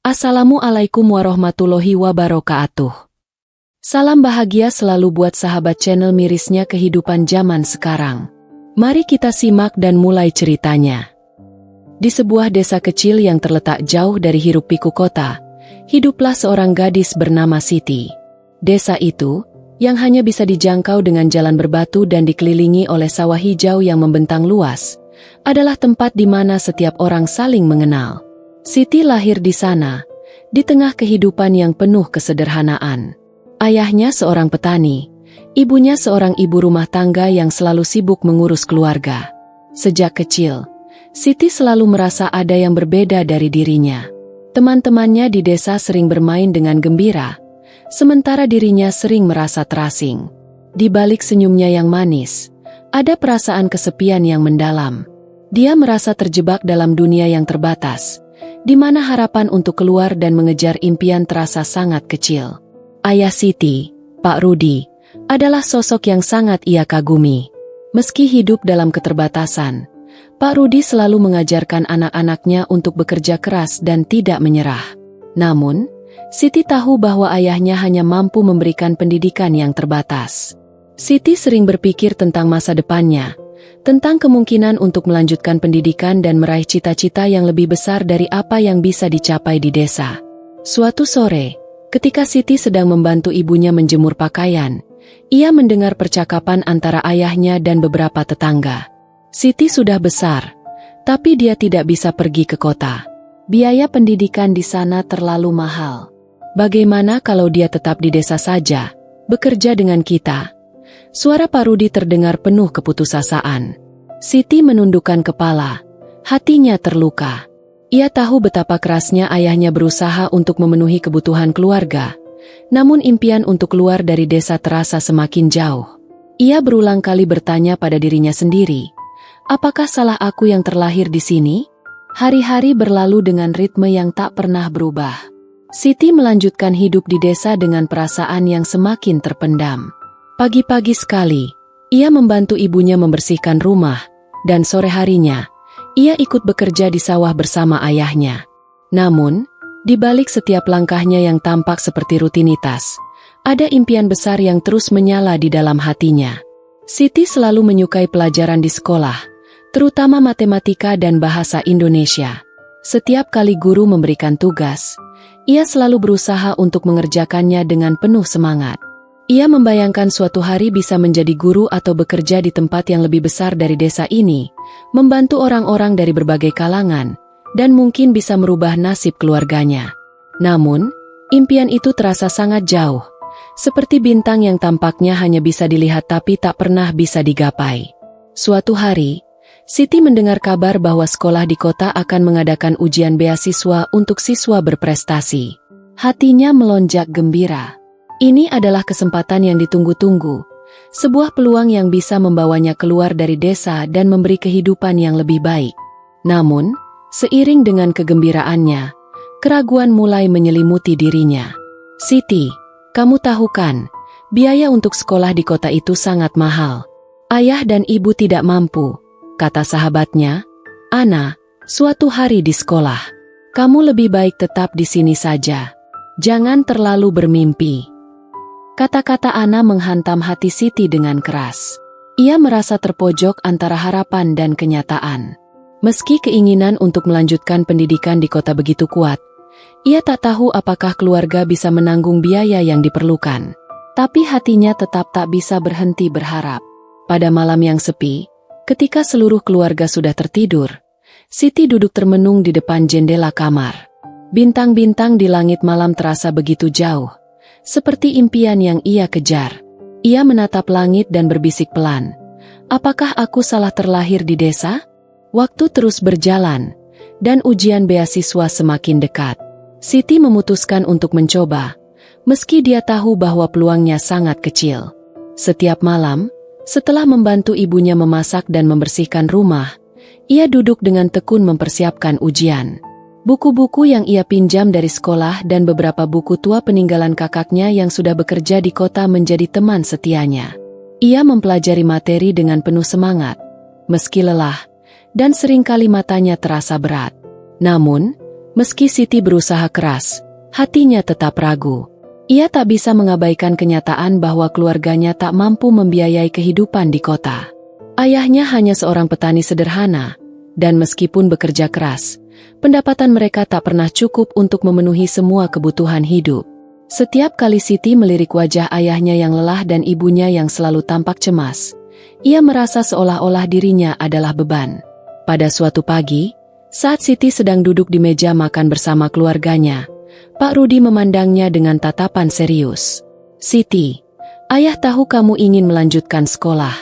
Assalamualaikum warahmatullahi wabarakatuh. Salam bahagia selalu buat sahabat channel mirisnya kehidupan zaman sekarang. Mari kita simak dan mulai ceritanya. Di sebuah desa kecil yang terletak jauh dari hiruk-pikuk kota, hiduplah seorang gadis bernama Siti. Desa itu, yang hanya bisa dijangkau dengan jalan berbatu dan dikelilingi oleh sawah hijau yang membentang luas, adalah tempat di mana setiap orang saling mengenal. Siti lahir di sana, di tengah kehidupan yang penuh kesederhanaan. Ayahnya seorang petani, ibunya seorang ibu rumah tangga yang selalu sibuk mengurus keluarga. Sejak kecil, Siti selalu merasa ada yang berbeda dari dirinya. Teman-temannya di desa sering bermain dengan gembira, sementara dirinya sering merasa terasing. Di balik senyumnya yang manis, ada perasaan kesepian yang mendalam. Dia merasa terjebak dalam dunia yang terbatas, di mana harapan untuk keluar dan mengejar impian terasa sangat kecil. Ayah Siti, Pak Rudi, adalah sosok yang sangat ia kagumi. Meski hidup dalam keterbatasan, Pak Rudi selalu mengajarkan anak-anaknya untuk bekerja keras dan tidak menyerah. Namun, Siti tahu bahwa ayahnya hanya mampu memberikan pendidikan yang terbatas. Siti sering berpikir tentang masa depannya, tentang kemungkinan untuk melanjutkan pendidikan dan meraih cita-cita yang lebih besar dari apa yang bisa dicapai di desa. Suatu sore, ketika Siti sedang membantu ibunya menjemur pakaian, ia mendengar percakapan antara ayahnya dan beberapa tetangga. Siti sudah besar, tapi dia tidak bisa pergi ke kota. Biaya pendidikan di sana terlalu mahal. Bagaimana kalau dia tetap di desa saja, bekerja dengan kita? Suara Pak Rudi terdengar penuh keputusasaan. Siti menundukkan kepala, hatinya terluka. Ia tahu betapa kerasnya ayahnya berusaha untuk memenuhi kebutuhan keluarga, namun impian untuk keluar dari desa terasa semakin jauh. Ia berulang kali bertanya pada dirinya sendiri, apakah salah aku yang terlahir di sini? Hari-hari berlalu dengan ritme yang tak pernah berubah. Siti melanjutkan hidup di desa dengan perasaan yang semakin terpendam. Pagi-pagi sekali, ia membantu ibunya membersihkan rumah, dan sore harinya, ia ikut bekerja di sawah bersama ayahnya. Namun, di balik setiap langkahnya yang tampak seperti rutinitas, ada impian besar yang terus menyala di dalam hatinya. Siti selalu menyukai pelajaran di sekolah, terutama matematika dan bahasa Indonesia. Setiap kali guru memberikan tugas, ia selalu berusaha untuk mengerjakannya dengan penuh semangat. Ia membayangkan suatu hari bisa menjadi guru atau bekerja di tempat yang lebih besar dari desa ini, membantu orang-orang dari berbagai kalangan, dan mungkin bisa merubah nasib keluarganya. Namun, impian itu terasa sangat jauh, seperti bintang yang tampaknya hanya bisa dilihat tapi tak pernah bisa digapai. Suatu hari, Siti mendengar kabar bahwa sekolah di kota akan mengadakan ujian beasiswa untuk siswa berprestasi. Hatinya melonjak gembira. Ini adalah kesempatan yang ditunggu-tunggu, sebuah peluang yang bisa membawanya keluar dari desa dan memberi kehidupan yang lebih baik. Namun, seiring dengan kegembiraannya, keraguan mulai menyelimuti dirinya. Siti, kamu tahu kan, biaya untuk sekolah di kota itu sangat mahal. Ayah dan ibu tidak mampu, kata sahabatnya. Ana, suatu hari di sekolah, kamu lebih baik tetap di sini saja. Jangan terlalu bermimpi. Kata-kata Ana menghantam hati Siti dengan keras. Ia merasa terpojok antara harapan dan kenyataan. Meski keinginan untuk melanjutkan pendidikan di kota begitu kuat, ia tak tahu apakah keluarga bisa menanggung biaya yang diperlukan. Tapi hatinya tetap tak bisa berhenti berharap. Pada malam yang sepi, ketika seluruh keluarga sudah tertidur, Siti duduk termenung di depan jendela kamar. Bintang-bintang di langit malam terasa begitu jauh, seperti impian yang ia kejar. Ia menatap langit dan berbisik pelan, apakah aku salah terlahir di desa? Waktu terus berjalan, dan ujian beasiswa semakin dekat. Siti memutuskan untuk mencoba, meski dia tahu bahwa peluangnya sangat kecil. Setiap malam, setelah membantu ibunya memasak dan membersihkan rumah, ia duduk dengan tekun mempersiapkan ujian. Buku-buku yang ia pinjam dari sekolah dan beberapa buku tua peninggalan kakaknya yang sudah bekerja di kota menjadi teman setianya. Ia mempelajari materi dengan penuh semangat, meski lelah, dan seringkali matanya terasa berat. Namun, Meski Siti berusaha keras, hatinya tetap ragu. Ia tak bisa mengabaikan kenyataan bahwa keluarganya tak mampu membiayai kehidupan di kota. Ayahnya hanya seorang petani sederhana, dan meskipun bekerja keras, pendapatan mereka tak pernah cukup untuk memenuhi semua kebutuhan hidup. Setiap kali Siti melirik wajah ayahnya yang lelah dan ibunya yang selalu tampak cemas, ia merasa seolah-olah dirinya adalah beban. Pada suatu pagi, saat Siti sedang duduk di meja makan bersama keluarganya, Pak Rudi memandangnya dengan tatapan serius. "Siti, ayah tahu kamu ingin melanjutkan sekolah,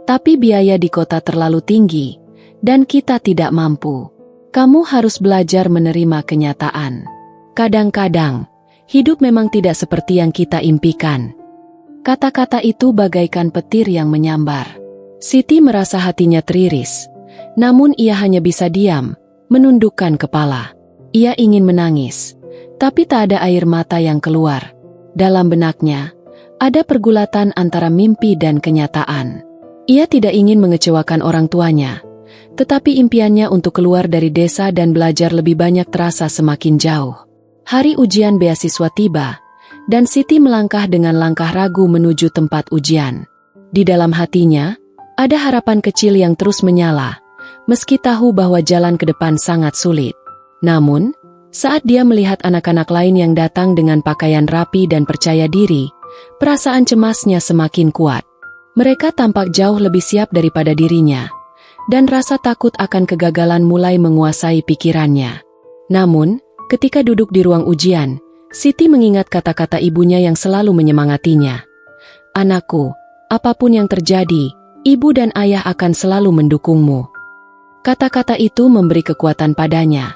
tapi biaya di kota terlalu tinggi, dan kita tidak mampu. Kamu harus belajar menerima kenyataan. Kadang-kadang, hidup memang tidak seperti yang kita impikan." Kata-kata itu bagaikan petir yang menyambar. Siti merasa hatinya teriris, namun ia hanya bisa diam, menundukkan kepala. Ia ingin menangis, tapi tak ada air mata yang keluar. Dalam benaknya, ada pergulatan antara mimpi dan kenyataan. Ia tidak ingin mengecewakan orang tuanya, tetapi impiannya untuk keluar dari desa dan belajar lebih banyak terasa semakin jauh. Hari ujian beasiswa tiba, dan Siti melangkah dengan langkah ragu menuju tempat ujian. Di dalam hatinya, ada harapan kecil yang terus menyala, meski tahu bahwa jalan ke depan sangat sulit. Namun, saat dia melihat anak-anak lain yang datang dengan pakaian rapi dan percaya diri, perasaan cemasnya semakin kuat. Mereka tampak jauh lebih siap daripada dirinya, dan rasa takut akan kegagalan mulai menguasai pikirannya. Namun, ketika duduk di ruang ujian, Siti mengingat kata-kata ibunya yang selalu menyemangatinya. "Anakku, apapun yang terjadi, ibu dan ayah akan selalu mendukungmu." Kata-kata itu memberi kekuatan padanya,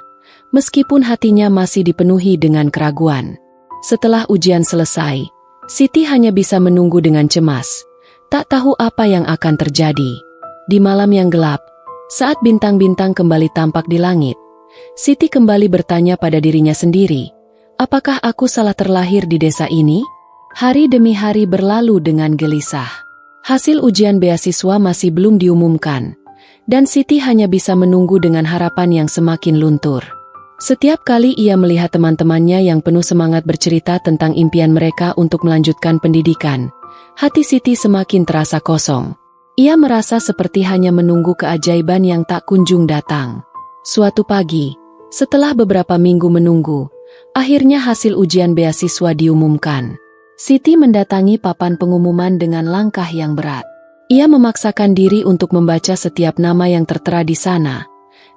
meskipun hatinya masih dipenuhi dengan keraguan. Setelah ujian selesai, Siti hanya bisa menunggu dengan cemas, tak tahu apa yang akan terjadi. Di malam yang gelap, saat bintang-bintang kembali tampak di langit, Siti kembali bertanya pada dirinya sendiri, apakah aku salah terlahir di desa ini? Hari demi hari berlalu dengan gelisah. Hasil ujian beasiswa masih belum diumumkan, dan Siti hanya bisa menunggu dengan harapan yang semakin luntur. Setiap kali ia melihat teman-temannya yang penuh semangat bercerita tentang impian mereka untuk melanjutkan pendidikan, hati Siti semakin terasa kosong. Ia merasa seperti hanya menunggu keajaiban yang tak kunjung datang. Suatu pagi, setelah beberapa minggu menunggu, akhirnya hasil ujian beasiswa diumumkan. Siti mendatangi papan pengumuman dengan langkah yang berat. Ia memaksakan diri untuk membaca setiap nama yang tertera di sana,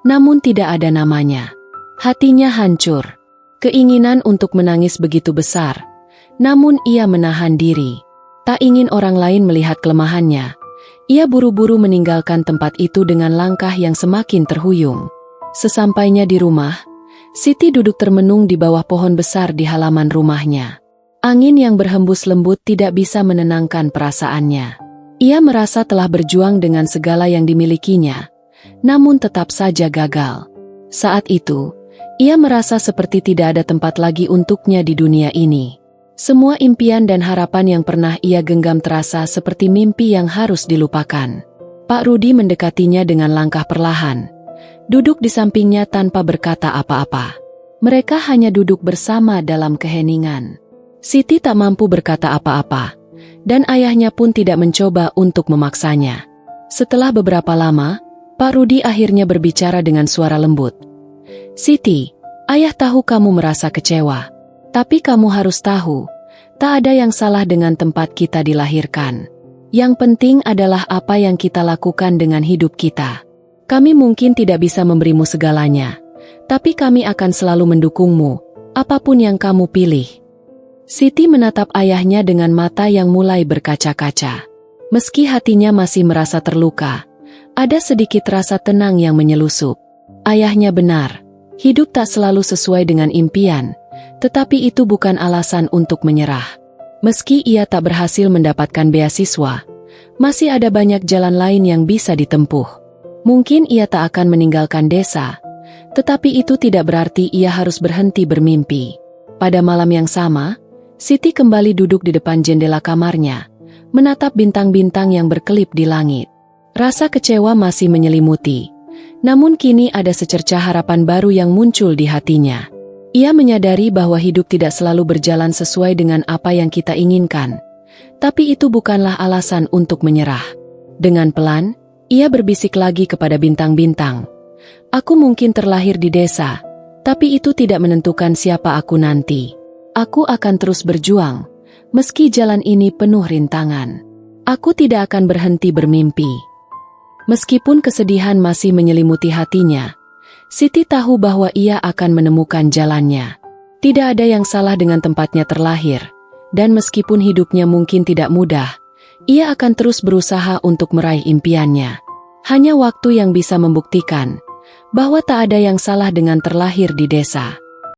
namun tidak ada namanya. Hatinya hancur. Keinginan untuk menangis begitu besar, namun ia menahan diri. Tak ingin orang lain melihat kelemahannya. Ia buru-buru meninggalkan tempat itu dengan langkah yang semakin terhuyung. Sesampainya di rumah, Siti duduk termenung di bawah pohon besar di halaman rumahnya. Angin yang berhembus lembut tidak bisa menenangkan perasaannya. Ia merasa telah berjuang dengan segala yang dimilikinya, namun tetap saja gagal. Saat itu, ia merasa seperti tidak ada tempat lagi untuknya di dunia ini. Semua impian dan harapan yang pernah ia genggam terasa seperti mimpi yang harus dilupakan. Pak Rudi mendekatinya dengan langkah perlahan, duduk di sampingnya tanpa berkata apa-apa. Mereka hanya duduk bersama dalam keheningan. Siti tak mampu berkata apa-apa, dan ayahnya pun tidak mencoba untuk memaksanya. Setelah beberapa lama, Pak Rudi akhirnya berbicara dengan suara lembut. "Siti, ayah tahu kamu merasa kecewa, tapi kamu harus tahu, tak ada yang salah dengan tempat kita dilahirkan. Yang penting adalah apa yang kita lakukan dengan hidup kita. Kami mungkin tidak bisa memberimu segalanya, tapi kami akan selalu mendukungmu, apapun yang kamu pilih." Siti menatap ayahnya dengan mata yang mulai berkaca-kaca. Meski hatinya masih merasa terluka, ada sedikit rasa tenang yang menyelusup. Ayahnya benar, hidup tak selalu sesuai dengan impian, tetapi itu bukan alasan untuk menyerah. Meski ia tak berhasil mendapatkan beasiswa, masih ada banyak jalan lain yang bisa ditempuh. Mungkin ia tak akan meninggalkan desa, tetapi itu tidak berarti ia harus berhenti bermimpi. Pada malam yang sama, Siti kembali duduk di depan jendela kamarnya, menatap bintang-bintang yang berkelip di langit. Rasa kecewa masih menyelimuti, namun kini ada secercah harapan baru yang muncul di hatinya. Ia menyadari bahwa hidup tidak selalu berjalan sesuai dengan apa yang kita inginkan. Tapi itu bukanlah alasan untuk menyerah. Dengan pelan, ia berbisik lagi kepada bintang-bintang. Aku mungkin terlahir di desa, tapi itu tidak menentukan siapa aku nanti. Aku akan terus berjuang, meski jalan ini penuh rintangan. Aku tidak akan berhenti bermimpi. Meskipun kesedihan masih menyelimuti hatinya, Siti tahu bahwa ia akan menemukan jalannya. Tidak ada yang salah dengan tempatnya terlahir, dan meskipun hidupnya mungkin tidak mudah, ia akan terus berusaha untuk meraih impiannya. Hanya waktu yang bisa membuktikan bahwa tak ada yang salah dengan terlahir di desa.